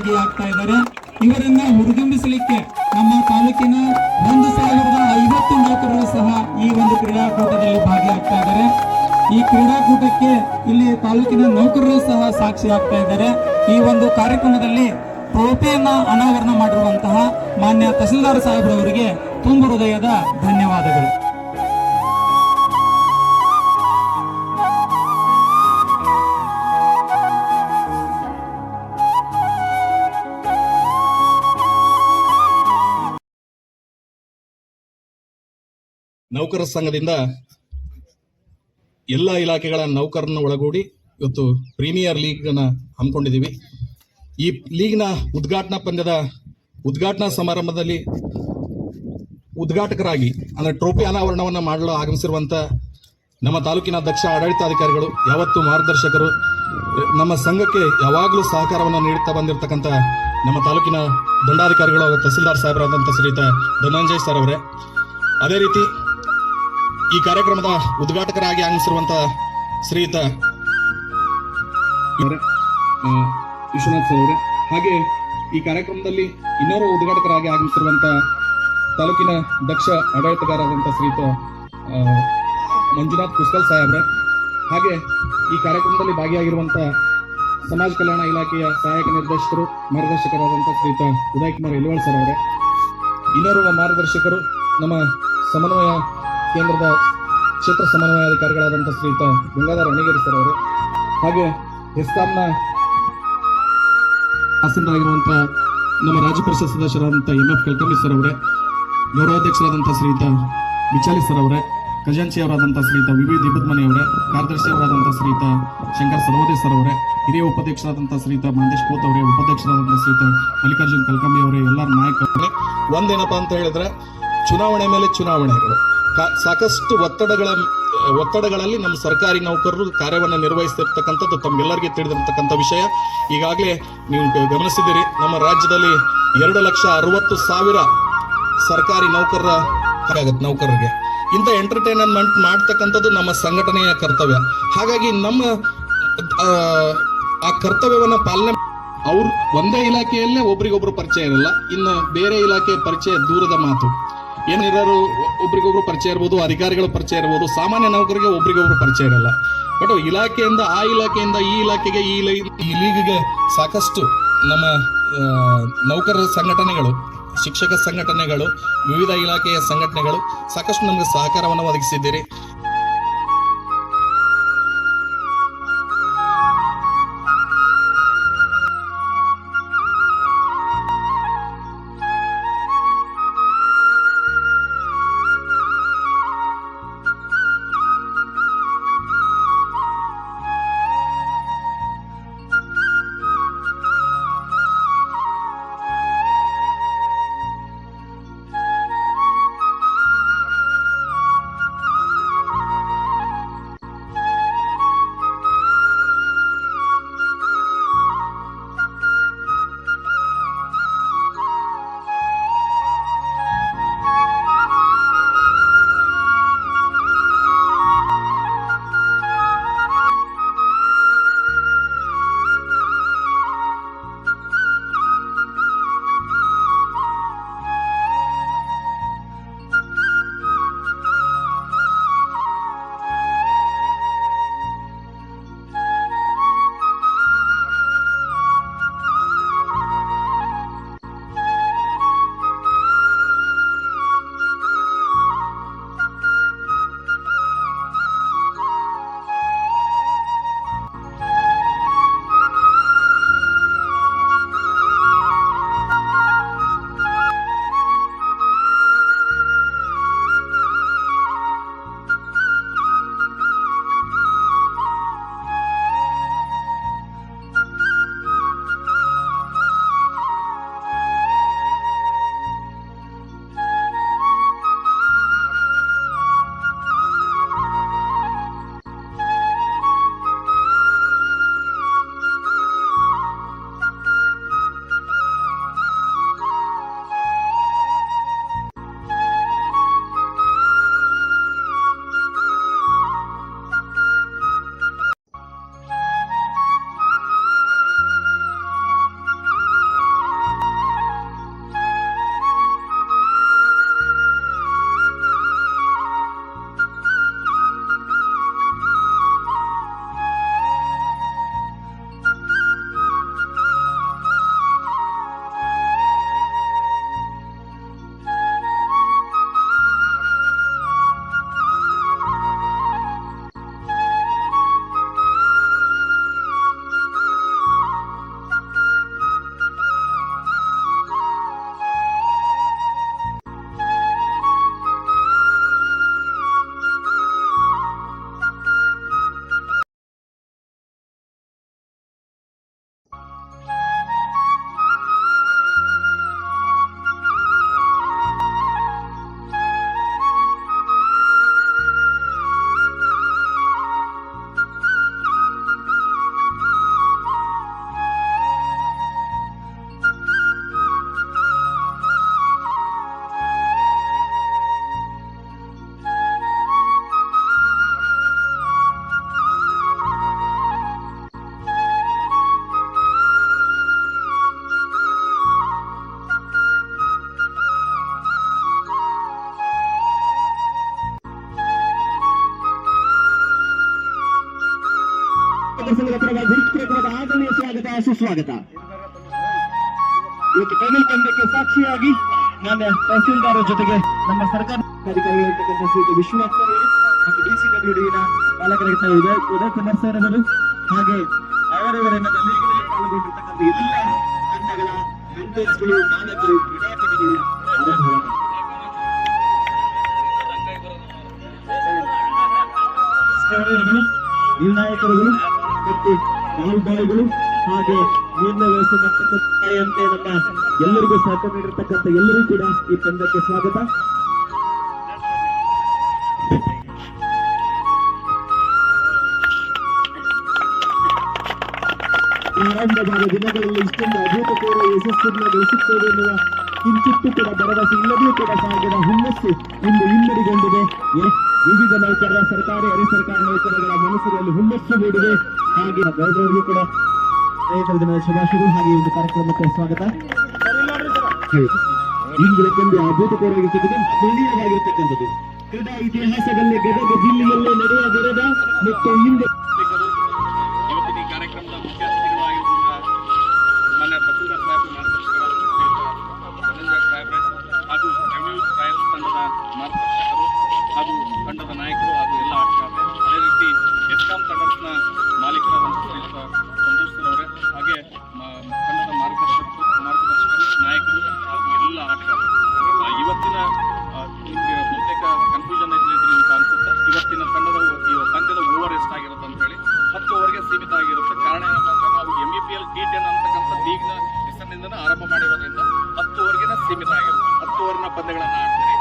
ಭಾಗಿಯಾಗ್ತಾ ಇದ್ದಾರೆ. ಇವರನ್ನ ಹುರಿದುಂಬಿಸಲಿಕ್ಕೆ ನಮ್ಮ ತಾಲೂಕಿನ 1050 ನೌಕರರು ಸಹ ಈ ಒಂದು ಕ್ರೀಡಾಕೂಟದಲ್ಲಿ ಭಾಗಿಯಾಗ್ತಾ ಇದ್ದಾರೆ. ಈ ಕ್ರೀಡಾಕೂಟಕ್ಕೆ ಇಲ್ಲಿ ತಾಲೂಕಿನ ನೌಕರರು ಸಹ ಸಾಕ್ಷಿ ಆಗ್ತಾ ಇದ್ದಾರೆ. ಈ ಒಂದು ಕಾರ್ಯಕ್ರಮದಲ್ಲಿ ಟ್ರೋಫಿಯನ್ನ ಅನಾವರಣ ಮಾಡಿರುವಂತಹ ಮಾನ್ಯ ತಹಸೀಲ್ದಾರ್ ಸಾಹೇಬ್ರವರಿಗೆ ತುಂಬ ಹೃದಯದ ಧನ್ಯವಾದಗಳು. ನೌಕರ ಸಂಘದಿಂದ ಎಲ್ಲ ಇಲಾಖೆಗಳ ನೌಕರರನ್ನು ಒಳಗೂಡಿ ಇವತ್ತು ಪ್ರೀಮಿಯರ್ ಲೀಗ್ ಅನ್ನ ಹಮ್ಮಿಕೊಂಡಿದ್ದೀವಿ. ಈ ಲೀಗ್ನ ಉದ್ಘಾಟನಾ ಪಂದ್ಯದ ಉದ್ಘಾಟನಾ ಸಮಾರಂಭದಲ್ಲಿ ಉದ್ಘಾಟಕರಾಗಿ ಅಂದ್ರೆ ಟ್ರೋಫಿ ಅನಾವರಣವನ್ನು ಮಾಡಲು ಆಗಮಿಸಿರುವಂತ ನಮ್ಮ ತಾಲೂಕಿನ ದಕ್ಷ ಆಡಳಿತಾಧಿಕಾರಿಗಳು, ಯಾವತ್ತು ಮಾರ್ಗದರ್ಶಕರು, ನಮ್ಮ ಸಂಘಕ್ಕೆ ಯಾವಾಗಲೂ ಸಹಕಾರವನ್ನು ನೀಡುತ್ತಾ ಬಂದಿರತಕ್ಕಂಥ ನಮ್ಮ ತಾಲೂಕಿನ ದಂಡಾಧಿಕಾರಿಗಳು ತಹಸೀಲ್ದಾರ್ ಸಾಹೇಬರಾದಂಥ ಶ್ರೀಯುತ ಧನಂಜಯ್ ಸರ್ ಅವರೇ, ಅದೇ ರೀತಿ ಈ ಕಾರ್ಯಕ್ರಮದ ಉದ್ಘಾಟಕರಾಗಿ ಆಗಮಿಸಿರುವಂತಹ ಶ್ರೀಯುತ ವಿಶ್ವನಾಥ್ ಸರ್ ಅವರೇ, ಹಾಗೆ ಈ ಕಾರ್ಯಕ್ರಮದಲ್ಲಿ ಇನ್ನೋರ್ವ ಉದ್ಘಾಟಕರಾಗಿ ಆಗಮಿಸಿರುವಂತಹ ತಾಲೂಕಿನ ದಕ್ಷ ಆಡಳಿತಗಾರರಾದಂಥ ಶ್ರೀಯುತ ಮಂಜುನಾಥ್ ಕುಸ್ಕಲ್ ಸಾಹೇಬ್ರೆ, ಹಾಗೆ ಈ ಕಾರ್ಯಕ್ರಮದಲ್ಲಿ ಭಾಗಿಯಾಗಿರುವಂತಹ ಸಮಾಜ ಕಲ್ಯಾಣ ಇಲಾಖೆಯ ಸಹಾಯಕ ನಿರ್ದೇಶಕರು ಮಾರ್ಗದರ್ಶಕರಾದಂಥ ಶ್ರೀಯುತ ಉದಯ್ ಕುಮಾರ್ ಎಲಿವಾಳ್ ಸರ್ ಅವರೇ, ಇನ್ನೋರ್ವ ಮಾರ್ಗದರ್ಶಕರು ನಮ್ಮ ಸಮನ್ವಯ ಕೇಂದ್ರದ ಕ್ಷೇತ್ರ ಸಮನ್ವಯಾಧಿಕಾರಿಗಳಾದಂಥ ಶ್ರೀಯುತ ಗಂಗಾಧರ ಅಣಿಗೇರಿ ಸರ್ ಅವರೇ, ಹಾಗೆ ಹೆಸ್ಕಾಂನ ತಹಸೀಲ್ದಾರರಾಗಿರುವಂಥ ನಮ್ಮ ರಾಜ್ಯ ಪರಿಷತ್ ಸದಸ್ಯರಾದಂಥ MF ಕಲ್ಕಮ್ಮಿ ಸರ್ ಅವರೇ, ಗೌರವಾಧ್ಯಕ್ಷರಾದಂಥ ಶ್ರೀಯುತ ಬಿಚಾಲಿ ಸರ್ ಅವರೇ, ಖಜಾಂಚಿಯವರಾದಂಥ ಶ್ರೀಯುತ ವಿವಿ ದೀಪದ್ಮನಿ ಅವರೇ, ಕಾರ್ಯದರ್ಶಿಯವರಾದಂಥ ಶ್ರೀಯುತ ಶಂಕರ್ ಸರ್ವೋದಯ ಸರ್ ಅವರೇ, ಹಿರಿಯ ಉಪಾಧ್ಯಕ್ಷರಾದಂಥ ಶ್ರೀಯುತ ಮಹೇಶ್ ಕೋತ್ ಅವರೇ, ಉಪಾಧ್ಯಕ್ಷರಾದಂಥ ಶ್ರೀಯುತ ಮಲ್ಲಿಕಾರ್ಜುನ್ ಕಲ್ಕಮ್ಮಿ ಅವರೇ, ಎಲ್ಲರ ನಾಯಕರೇ, ಒಂದೇನಪ್ಪ ಅಂತ ಹೇಳಿದ್ರೆ ಚುನಾವಣೆ ಮೇಲೆ ಚುನಾವಣೆಗಳು ಸಾಕಷ್ಟು ಒತ್ತಡಗಳಲ್ಲಿ ನಮ್ಮ ಸರ್ಕಾರಿ ನೌಕರರು ಕಾರ್ಯವನ್ನು ನಿರ್ವಹಿಸ್ತಿರ್ತಕ್ಕಂಥದ್ದು ತಮ್ಗೆಲ್ಲರಿಗೆ ತಿಳಿದಿರ್ತಕ್ಕಂಥ ವಿಷಯ. ಈಗಾಗಲೇ ನೀವು ಗಮನಿಸಿದ್ದೀರಿ, ನಮ್ಮ ರಾಜ್ಯದಲ್ಲಿ 2,60,000 ಸರ್ಕಾರಿ ನೌಕರರಿಗೆ ಇಂಥ ಎಂಟರ್ಟೈನ್ಮೆಂಟ್ ಮಾಡ್ತಕ್ಕಂಥದ್ದು ನಮ್ಮ ಸಂಘಟನೆಯ ಕರ್ತವ್ಯ. ಹಾಗಾಗಿ ನಮ್ಮ ಆ ಕರ್ತವ್ಯವನ್ನು ಪಾಲನೆ ಅವ್ರು ಒಂದೇ ಇಲಾಖೆಯಲ್ಲೇ ಒಬ್ರಿಗೊಬ್ರು ಪರಿಚಯ ಇರಲ್ಲ, ಇನ್ನು ಬೇರೆ ಇಲಾಖೆ ಪರಿಚಯ ದೂರದ ಮಾತು. ಏನಿರೋರು ಒಬ್ರಿಗೊಬ್ರು ಪರಿಚಯ ಇರ್ಬೋದು, ಅಧಿಕಾರಿಗಳ ಪರಿಚಯ ಇರ್ಬೋದು, ಸಾಮಾನ್ಯ ನೌಕರಿಗೆ ಒಬ್ರಿಗೊಬ್ರು ಪರಿಚಯ ಇರಲ್ಲ. ಬಟ್ ಇಲಾಖೆಯಿಂದ ಆ ಇಲಾಖೆಯಿಂದ ಈ ಇಲಾಖೆಗೆ ಈ ಲೀಗ್ಗೆ ಸಾಕಷ್ಟು ನಮ್ಮ ನೌಕರರ ಸಂಘಟನೆಗಳು, ಶಿಕ್ಷಕ ಸಂಘಟನೆಗಳು, ವಿವಿಧ ಇಲಾಖೆಯ ಸಂಘಟನೆಗಳು ಸಾಕಷ್ಟು ನಮಗೆ ಸಹಕಾರವನ್ನು ಒದಗಿಸಿದ್ದೀರಿ. ಸ್ವಾಗತ. ಇವತ್ತು ಫೈನಲ್ ಪಂದ್ಯಕ್ಕೆ ಸಾಕ್ಷಿಯಾಗಿ ಮಾನ್ಯ ತಹಸೀಲ್ದಾರ್ ಜೊತೆಗೆ ನಮ್ಮ ಸರ್ಕಾರಿ ಅಧಿಕಾರಿಗಳಿರ್ತಕ್ಕಂಥ ಶ್ರೀ ವಿಶ್ವನಾಥ್ ಸರ್ ಅವರು ಮತ್ತು DCWD ಪಾಲಕರಾಗಿದ್ದ ಉದಯ್ ಕುಮಾರ್ ಸರ್ ಅವರು ಹಾಗೆ ಅವರವರನ್ನ ಲೀಗ್ನಲ್ಲಿ ಪಾಲ್ಗೊಂಡಿರ್ತಕ್ಕಂಥ ಎಲ್ಲ ತಂಡಗಳ ಮೆಂಟರ್ಸ್ಗಳು, ಮಾಲಕರು, ಕ್ರೀಡಾಪಟುಗಳು ಆರಂಭವಾಗಿದೆ. ನಿರ್ಣಾಯಕರುಗಳು ಮತ್ತು ಬಾಲ್ಗಳು ಹಾಗೆ ನೀರಿನ ವ್ಯವಸ್ಥೆ ಮಾಡ್ತಕ್ಕಂತೆ ನಮ್ಮ ಎಲ್ಲರಿಗೂ ಸಹಕಾರ ನೀಡಿರ್ತಕ್ಕಂಥ ಎಲ್ಲರೂ ಕೂಡ ಈ ತಂಡಕ್ಕೆ ಸ್ವಾಗತ. ಆರಂಭವಾದ ದಿನಗಳಲ್ಲಿ ಇಷ್ಟೊಂದು ಅಭೂತಪೂರ್ವ ಯಶಸ್ಸನ್ನು ಗಳಿಸುತ್ತೇವೆ ಎನ್ನುವ ಕಿಂಚಿತ್ತೂ ಕೂಡ ಭರವಸೆ ಇಲ್ಲದೆಯೂ ಕೂಡ ಸಾಗಿದ ಹುಮ್ಮಸ್ಸು ಇಂದು ಇಮ್ಮಡಿಗೊಂಡಿದೆ. ವಿವಿಧ ನೌಕರರ, ಸರ್ಕಾರಿ, ಅರೆ ಸರ್ಕಾರಿ ನೌಕರರ ಮನಸ್ಸುಗಳಲ್ಲಿ ಹುಮ್ಮಸ್ಸು ಮೂಡಿದೆ. ಹಾಗೆ ಗೌರವರಿಗೂ ಕೂಡ ಸ್ನೇಹಿತರ ದಿನದ ಶುಭಾಶಯಗಳು. ಹಾಗೆ ಒಂದು ಕಾರ್ಯಕ್ರಮಕ್ಕೆ ಸ್ವಾಗತ. ಇಂದಿನ ಅಭೂತಪೂರ್ವವಾಗಿರ್ತಕ್ಕಂಥ ಸ್ಥಳೀಯವಾಗಿರ್ತಕ್ಕಂಥದ್ದು ಕ್ರೀಡಾ ಇತಿಹಾಸದಲ್ಲಿ ಗದಗ ಜಿಲ್ಲೆಯಲ್ಲೇ ನಡೆಯುವ ದೊರೆದ ಮತ್ತು ಹಿಂದೆ ಇವತ್ತಿನ ಈ ಕಾರ್ಯಕ್ರಮದ ಮುಖ್ಯ ಅತಿಥಿಗಳು ಆಗಿರುವಂತಹ ಮಾನ್ಯ ತಹಸೀಲ್ದಾರ್ ಸಾಹೇಬರು, ಮಾರ್ಗದರ್ಶಕರಾದ ಧನಂಜಯ ಸಾಹೇಬ್ರೆ ಹಾಗೂ ರೆವಿನ್ಯೂ ಟ್ರಯಲ್ಸ್ ತಂಡದ ಮಾರ್ಗದರ್ಶಕರು ಹಾಗೂ ತಂಡದ ನಾಯಕರು ಹಾಗೂ ಎಲ್ಲ ಆಟಗಾರರು, ಅದೇ ರೀತಿ ಎಸ್ಕಾಂ ತಂಡರ್ಸ್ನ ಮಾಲೀಕರಾದಂಥ ಶ್ರೀಯುತ ಸಂತೋಷ್ ಸರ್ ಅವರೇ, ಹಾಗೆ ತಂಡದ ಮಾರ್ಗದರ್ಶಕರು, ನಾಯಕರು ಹಾಗೂ ಎಲ್ಲ ಆಟಗಾರರು. ಇವತ್ತಿನ ನಿಮಗೆ ಬಹುತೇಕ ಕನ್ಫ್ಯೂಷನ್ ಇದ್ರಿ ಅಂತ ಅನ್ಸುತ್ತೆ. ಇವತ್ತಿನ ತಂಡದ ಈ ಪಂದ್ಯದ ಓವರ್ ಎಷ್ಟಾಗಿರುತ್ತೆ ಅಂತ ಹೇಳಿ 10 ಓವರ್ಗೆ ಸೀಮಿತ ಆಗಿರುತ್ತೆ. ಕಾರಣ ಏನಪ್ಪ ಅಂದ್ರೆ ನಾವು MEPL T10 ಅಂತಕ್ಕಂಥ ಲೀಗ್ನ ಹೆಸರಿನಿಂದ ಆರಂಭ ಮಾಡಿರೋದ್ರಿಂದ 10 ಓವರ್ಗೆ ಸೀಮಿತ ಆಗಿರುತ್ತೆ. 10 ಓವರ್ನ ಪಂದ್ಯಗಳನ್ನು ಆಡ್ತೀರಿ.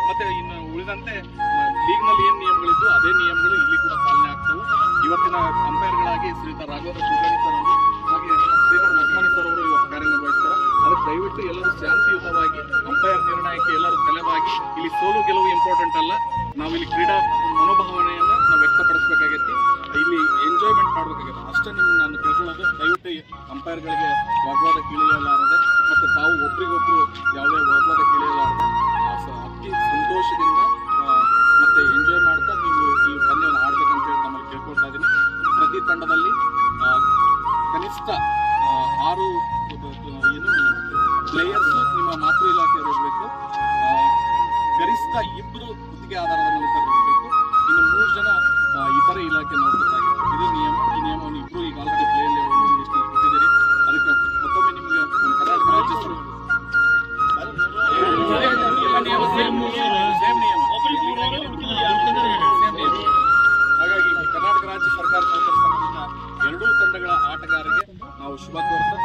ಮತ್ತೆ ಇನ್ನು ಉಳಿದಂತೆ ಲೀಗ್ನಲ್ಲಿ ಏನು ನಿಯಮಗಳಿದ್ದು ಅದೇ ನಿಯಮಗಳು ಇಲ್ಲಿ ಕೂಡ ಪಾಲನೆ ಆಗ್ತವೆ. ಇವತ್ತಿನ ಅಂಪೈರ್ಗಳಾಗಿ ಶ್ರೀಯುತ ರಾಘವೇಂದ್ರ ಕುಲಕರ್ಣಿ ಸರ್ ಅವರು ಹಾಗೆ ಶ್ರೀಧರ್ ಉಸ್ಮಾನಿ ಸರ್ ಅವರು ಇವತ್ತು ಕಾರ್ಯನಿರ್ವಹಿಸ್ತಾರೆ. ಅದಕ್ಕೆ ದಯವಿಟ್ಟು ಎಲ್ಲರೂ ಶಾಂತಿಯುತವಾಗಿ ಅಂಪೈರ್ ನಿರ್ಣಯಕ್ಕೆ ಎಲ್ಲರೂ ತಲೆಬಾಗಿ, ಇಲ್ಲಿ ಸೋಲು ಗೆಲುವು ಇಂಪಾರ್ಟೆಂಟ್ ಅಲ್ಲ, ನಾವಿಲ್ಲಿ ಕ್ರೀಡಾ ಮನೋಭಾವನೆಯನ್ನು ನಾವು ವ್ಯಕ್ತಪಡಿಸಬೇಕಾಗೈತಿ, ಇಲ್ಲಿ ಎಂಜಾಯ್ಮೆಂಟ್ ಮಾಡಬೇಕಾಗತ್ತೆ. ಅಷ್ಟೇ ನಿಮ್ಮನ್ನು ನಾನು ಕೇಳ್ಕೊಳ್ಳೋದು, ದಯವಿಟ್ಟು ಅಂಪೈರ್ಗಳಿಗೆ ವಾಗ್ವಾದ ಕೀಳಿಯಲಾರದೆ ಮತ್ತು ತಾವು ಒಬ್ರಿಗೊಬ್ರು ಯಾವುದೇ ವಾಗ್ವಾದ ಕೀಳಿಯಲಾರದೆ ಅತಿ ಸಂತೋಷದಿಂದ ಮತ್ತು ಎಂಜಾಯ್ ಮಾಡ್ತಾ ನೀವು ಈ ಪಂದ್ಯವನ್ನು ಆಡ್ಬೇಕಂತ ಹೇಳಿ ನಮ್ಮಲ್ಲಿ ಕೇಳ್ಕೊಳ್ತಾ ಇದ್ದೀನಿ. ಪ್ರತಿ ತಂಡದಲ್ಲಿ ಕನಿಷ್ಠ 6 ಪ್ಲೇಯರ್ಸ್ ನಿಮ್ಮ ಮಾತೃ ಇಲಾಖೆಯವರು ಇರಬೇಕು. ಗರಿಷ್ಠ 2 ಗುತ್ತಿಗೆ ಆಧಾರದ ನೌಕರರು ಇರಬೇಕು. ಇನ್ನು 3 ಜನ ಇತರೆ ಇಲಾಖೆ ನೌಕರರಾಗಿರ್ಬೇಕು. ಇದು ನಿಯಮ. ಈ ನಿಯಮವನ್ನು ಇಬ್ಬರು ಈಗ ಆಲ್ರೆಡಿ ಪ್ಲೇಯಲ್ಲಿ ಒಂದಿಷ್ಟು ಕೊಟ್ಟಿದ್ದೀರಿ. ಅದಕ್ಕೆ ಮತ್ತೊಮ್ಮೆ ನಿಮಗೆ ಕರ್ನಾಟಕ ರಾಜ್ಯ ಹಾಗಾಗಿ ಕರ್ನಾಟಕ ರಾಜ್ಯ ಸರ್ಕಾರ ನೌಕರ ಸಂಘದಿಂದ 2 ತಂಡಗಳ ಆಟಗಾರರಿಗೆ ನಾವು ಶುಭ ಕೋರ್ತಾ